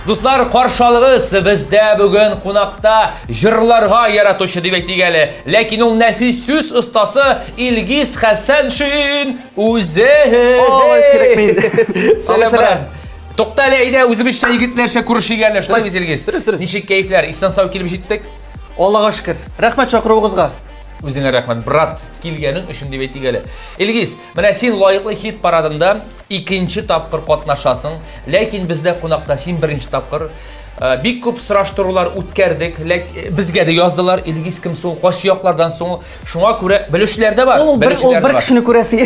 Дуслар, каршылыгыз бездә бүген кунакта җырларга яратучы дип әйтегәле. Ләкин ул нәфис сүз остасы Илгиз Хәсәншин үзе. Сәлам. Туктале, әйдә үзебезчә егетләрчә күрешергәләр. Шулай бит Илгиз. Ничек кәйфләр? Исән-сау килеп җиттек. Аллага шөкер. Рәхмәт чакыруыгызга. Үзеңә рәхмәт, брат, килгәнең өчен дип әйтегәле. Илгиз, менә син лаеклы хит парадында икенче тапкыр катнашасың, ләкин бездә кунакта син беренче тапкыр. Бик күп сораштырулар үткәрдек, безгә дә яздылар, Илгиз кем соң, кайсы яклардан соң. Шуңа күрә белүчеләр дә бар. Ул бер кешене күрәсе.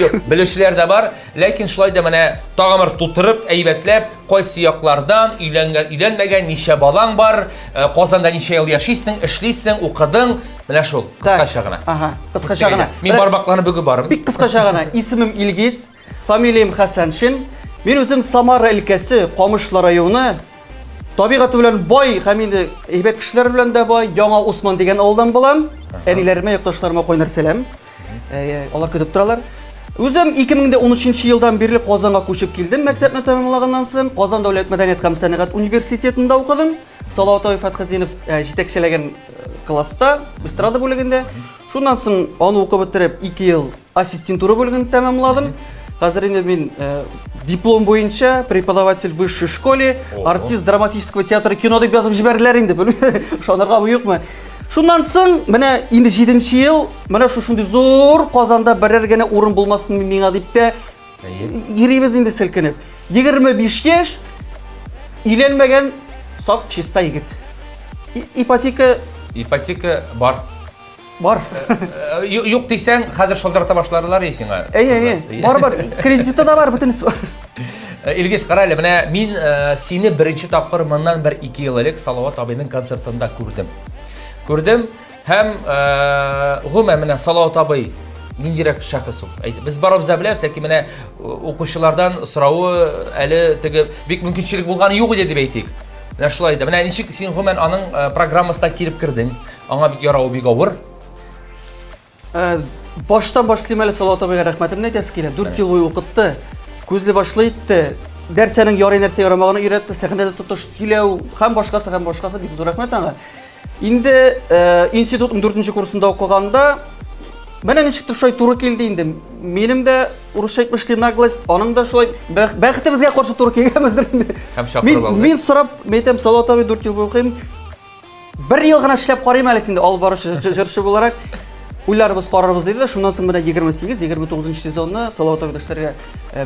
Юк, белүчеләр дә бар, ләкин шулай да менә тагымыр тутырып, әйбәтләп, кайсы яклардан өйләнмәгән, ничә балаң бар, Казанда ничә ел яшисең, эшлисең, укыдың, менә шул, кыскача гына. Ага, кыскача гына. Мин бармакларны бүгеп барым. Бик кыскача гына. Исемем Илгиз, фамилиям Хәсәншин. Мин үзем Самара өлкәсе, Камышлы районы. Табигаты белән бай, һәм инде әйбәт кешеләр белән дә бай, Яңа Усман дигән авылдан булам. Әниләремә, якташларыма кайнар сәлам. Алар көтеп торалар. Үзем 2013 елдан бирле Казанга күчеп килдем. Мәктәпне тәмамлаганнан соң Казан дәүләт мәдәният һәм сәнгать университетында укыдым. Салават Фатхазинов җитәкчеләгән класста, эстрада бүлегендә. Шуннан соң аны укып бетереп 2 ел ассистентура бүлеген тәмамладым. Хәзер инде мин диплом буенча преподаватель в высшей школе, артист драматического театра, кино дип язып җибәрделәр инде. Шунарга юкмы? Шуннан соң менә инде 7нче ел, менә шушындый зур Казанда берәр генә урын булмасын миңа дип тә йөрибез инде селкенеп. 25 яшь, өйләнмәгән саф чиста егет. Ипотека бар. Бар. Юк дисәң, хәзер шылдырата башларлар сиңа. Бар. Кредиты да бар, бөтенесе бар. Илгиз, кара әле, менә мин сине беренче тапкыр моннан 1-2 ел элек Салават абыйның концертында күрдем. Һәм гомумән менә Салават абый ниндирәк шәхес ул? Без барыбыз да беләбез, ләкин менә укучылардан сорауы әле теге бик мөмкинчелек булганы юк иде дип әйтик. Менә шулай да. Менә ничек син гомумән аның программасына килеп кирдең? Аңа бик ярау, бик авыр. Баштан башлыйм әле Салават абыйга рәхмәтемне әйтәсе килә. 4 ел буе укытты. Күзле башлый итте. Дәрсәнең ярый нәрсә ярамаганы өйрәтте. Сәхнәдә тотыш сөйләү һәм башкасы бик зур рәхмәт аңа. Инде институтның 4нче курсында укыганда менә ничектер шулай туры килде инде. Минем дә урысча әйтмешли наглость, аның да шулай бәхетебезгә каршы туры килгәнбездер инде. Мин сорап, әйтәм, Салават абый 4 ел буе укыйм. 1 ел гына эшләп карыйм әле инде алып баручы җырчы буларак. Уйларыбыз карарбыз диде. Шуннан соң менә 28-29 сезонны Салават абый эшләргә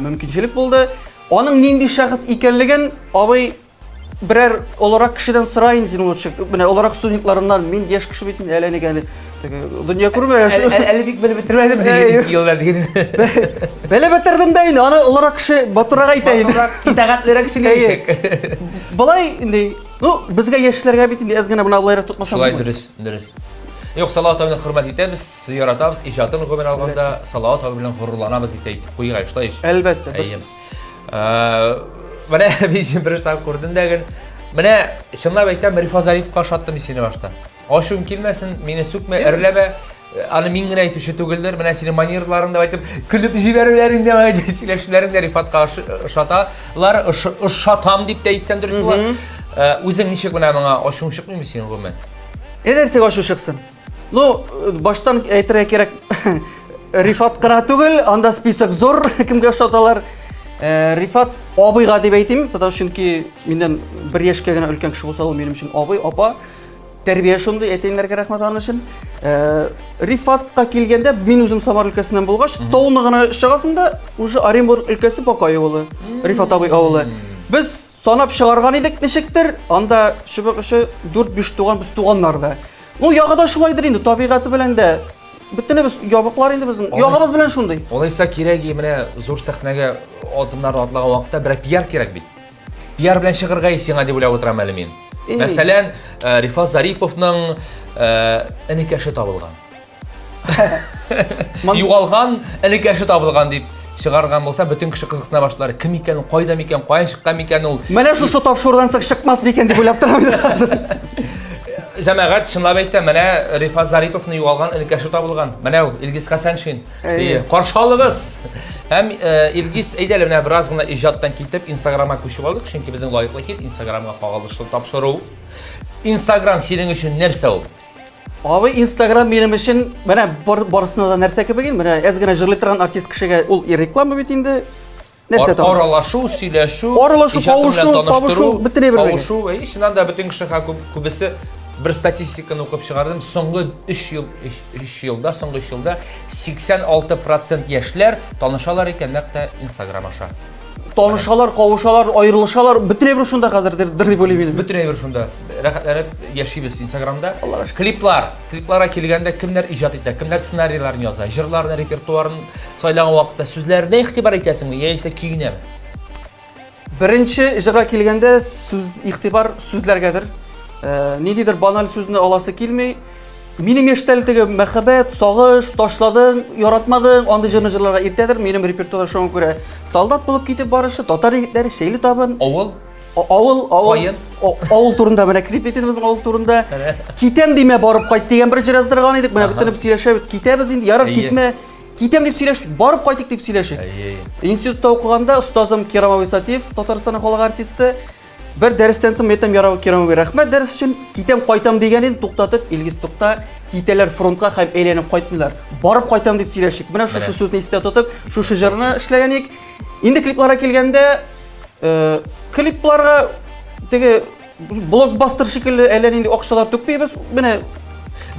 мөмкинчелек булды. Аның нинди шәхес икәнлеген абый берәр олорак кешедән сорайын син лучше. Менә олорак студентларыннан мин яшь кеше бит, әле нигәне дөнья күрмәгән. Әле бик белеп бетермәдем диген 2 еллар диген. Белеп бетердем дә инде. Аны олорак кеше батырага әйтәйин. Итәгатьләрәк сөйләшек. Болай инде, безгә яшьләргә бит инде әз генә буна булайрак тотмасам. Шулай дөрес. Юк, Салават абыйны хөрмәт итәбез, яратабыз, иҗатын гомер алганда Салават абый белән горурланабыз дип әйтеп куйга, шулай ич. Әлбәттә. Менә бизем бер тап күрдем дәген. Менә чынлап әйтәм, Рифат Зариповка ошаттым сине башта. Ашуым килмәсен, мине сүкмә, әрләмә. Аны мин генә әйтүче түгелдер. Менә синең манерларың дип әйтеп, күлеп җибәрүләрен дә әйтеп, сөйләшүләрен дә Рифатка ошаталар, ошатам дип тә әйтсәм дөрес була. Үзең ничек менә моңа ашуың чыкмыймы синең гомумән? Нәрсәгә ашу чыксын? Баштан әйтергә кирәк, Рифат кына түгел, анда список зур, кемгә ошаталар. Рифат абыйга дип әйтим, потому чөнки миннән 1 яшькә генә өлкән кеше булса, ул минем өчен абый, апа. Тәрбия шундый, әтәйнәргә рәхмәт аның өчен. Рифатка килгәндә мин үзем Самар өлкәсеннән булгач, Тауны гына чыгасында уже Оренбург өлкәсе Бакай авылы, Рифат абый авылы. Без санап чыгарган идек ничектер, анда шыбыгышы 4-5 туган без туганнар да. Ягыда шулайдыр инде, табигаты белән дә. Бөтенебез ябыклар инде безнең. Ягыбыз белән шундый. Алайса кирәк, менә зур сәхнәгә адымнар атлаган вакытта бер пиар кирәк бит. Пиар белән чыгырга сиңа дип уйлап утырам әле мин. Мәсәлән, Рифат Зариповның энекәше табылган. Югалган энекәше табылган дип чыгарган булса, бөтен кеше кызыксына башлар. Кем икән, кайда микән, каян чыккан микән ул? Менә шушы тапшырудан соң чыкмас микән дип уйлап торам хәзер. Җәмәгать, чынлап әйтәм, менә Рифат Зариповны югалган энекәше табылган. Менә ул Илгиз Хәсәншин. Каршылыгыз. Һәм Илгиз, әйдәле менә бераз гына иҗаттан китеп Instagramга күчеп алдык, чөнки безнең лаеклы хит Instagramга кагылышлы тапшыру. Instagram синең өчен нәрсә ул? Абый, Instagram минем өчен менә барысына да нәрсә кебек, менә әз генә җырлый торган артист кешегә ул реклама бит инде. Нәрсә тагын? Аралашу, сөйләшү, Аралашу, кавышу, бөтенләй бер. Кавышу, шуннан да бөтен кешегә күбесе bir статистиканы укып чыгардым. Соңгы 3 елда 86% яшьләр танышалар икән нәкъ Instagram аша. Танышалар, кавышалар, аерылышалар, бөтенләй бер шунда хәзер дип уйлыйм. Бөтенләй бер шунда рәхәтләнеп яшибез Instagramда. Клипларга килгәндә кемнәр иҗат итә, кемнәр сценарийларын яза, җырларны, репертуарын сайлаган вакытта сүзләренә игътибар итәсеңме, яисә көенәме? Беренче җырга килгәндә сүз игътибар сүзләргәдер. Ниндидер баналь сүзне аласы килми. Минем яшьтәлеге мәхәббәт, сагыш, ташладың, яратмадың, андый җырларга иртәдер. Минем репертуарда шуңа күрә солдат булып китеп барышы, татар егетләре, шәйле табын. Авыл турында менә клип итәбез безнең авыл турында. Китәм димә барып кайт дигән бер җыр яздырган идек. Менә бөтенеп сөйләшәбез. Китәбез инде, ярар китмә. Китәм дип сөйләшик, барып кайтык дип сөйләшик. Институтта укыганда устазым Керам Исатиев, Татарстанның халык артисты, bir дәрестән соң әйтәм Керамовга рәхмәт дәрес өчен, китәм кайтам дигәнен туктатып, Илгиз тукта, китәләр фронтка һәм әйләнеп кайтмыйлар. Барып кайтам дип сөйләшик. Менә шушы сүзне истә тотып, шушы җырны эшләгән идек. Инде клипларга килгәндә, клипларга теге блокбастер шикелле әллә нинди акчалар түкмәйбез. Менә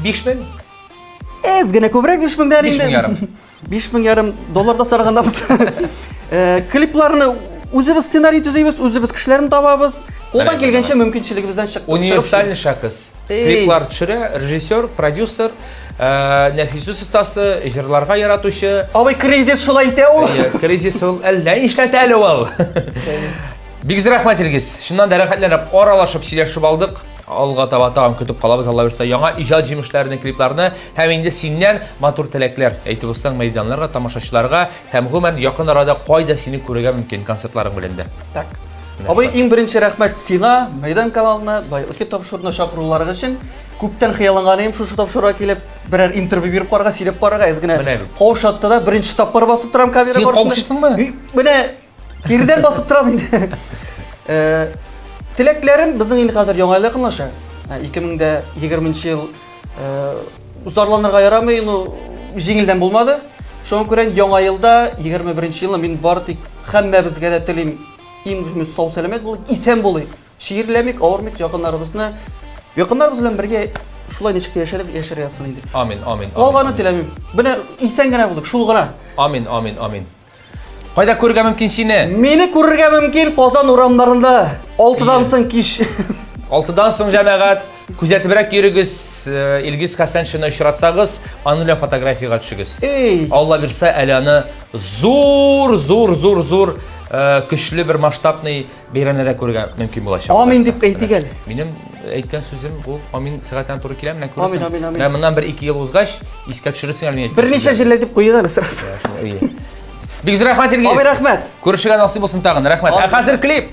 5000 әз генә күбрәк 5000 дә инде. 5000 долларда сарагандабыз. Клипларны үзебез сценарий төзибез, үзебез кешеләрне табабыз. Қолдан келгәнчә мөмкинчелегебездән чыгып. Универсальный шәхес. Клиплар төшерә, режиссер, продюсер, нәфис ustaсы, җырларга яратучы. Абый кризис шулай итә ул. Кризис ул әллә эшләтә әле ул. Бик рәхмәт Илгиз. Шуннан да рәхәтләнеп аралашып сөйләшеп алдык. Алга таба тагын көтеп калабыз, Алла бирсә, яңа иҗат җимешләренең клипларны һәм инде синнән матур теләкләр әйтеп булсаң мәйданнарга, тамашачыларга һәм гомумән якын арада кайда сине күрергә мөмкин концертларың белән дә. Так. Абый, иң беренче рәхмәт сиңа, мәйдан каналына, лайыклы тапшыруына чакыруларыгыз өчен. Күптән хыялланган идем шушы тапшыруга килеп, берәр интервью биреп карарга, сөйләп карарга, әз генә кавышатты да беренче тапкыр басып торам камера барысында. Син кавышысыңмы? Менә кирдән басып торам инде. Теләкләрем безнең инде хәзер яңа ел якынлаша. 2020 ел узарланырга ярамый, җиңелдән булмады. Шуңа күрә яңа елда 21 елны мин бары тик һәммәбезгә дә телим имгез сау сәламәт булып, исән булыйк. Ширләмик, авырмыйк, якыннарыбыз белән бергә шулай ничек яшәргә ясын инде. Амин, амин. Калганы теләмим. Менә исән генә булык, шул гына. Амин, амин, амин. Кайда күрергә мөмкин сине? Мине күрергә мөмкин Казан урамнарында 6дан соң кич. 6дан соң җәмәгать күзәтебрәк йөрегез, Илгиз Хәсәншинны очратсагыз, аны белән фотографиягә төшегез. Алла бирсә, әле аны зур көчле бер масштабный бәйрәмнәрдә күрергә мөмкин булачак. Амин дип әйтик әле. Минем әйткән сүзем бу амин сәгатьтән туры килә, менә күрсен. Амин, амин. Менә моннан 1-2 ел узгач, искә төшерәсең әле. Берничә җирләр дип куйган сразу. Бик рәхмәт Илгиз. Рәхмәт. Күрешергә насыйп булсын тагын. Рәхмәт. Хәзер клип.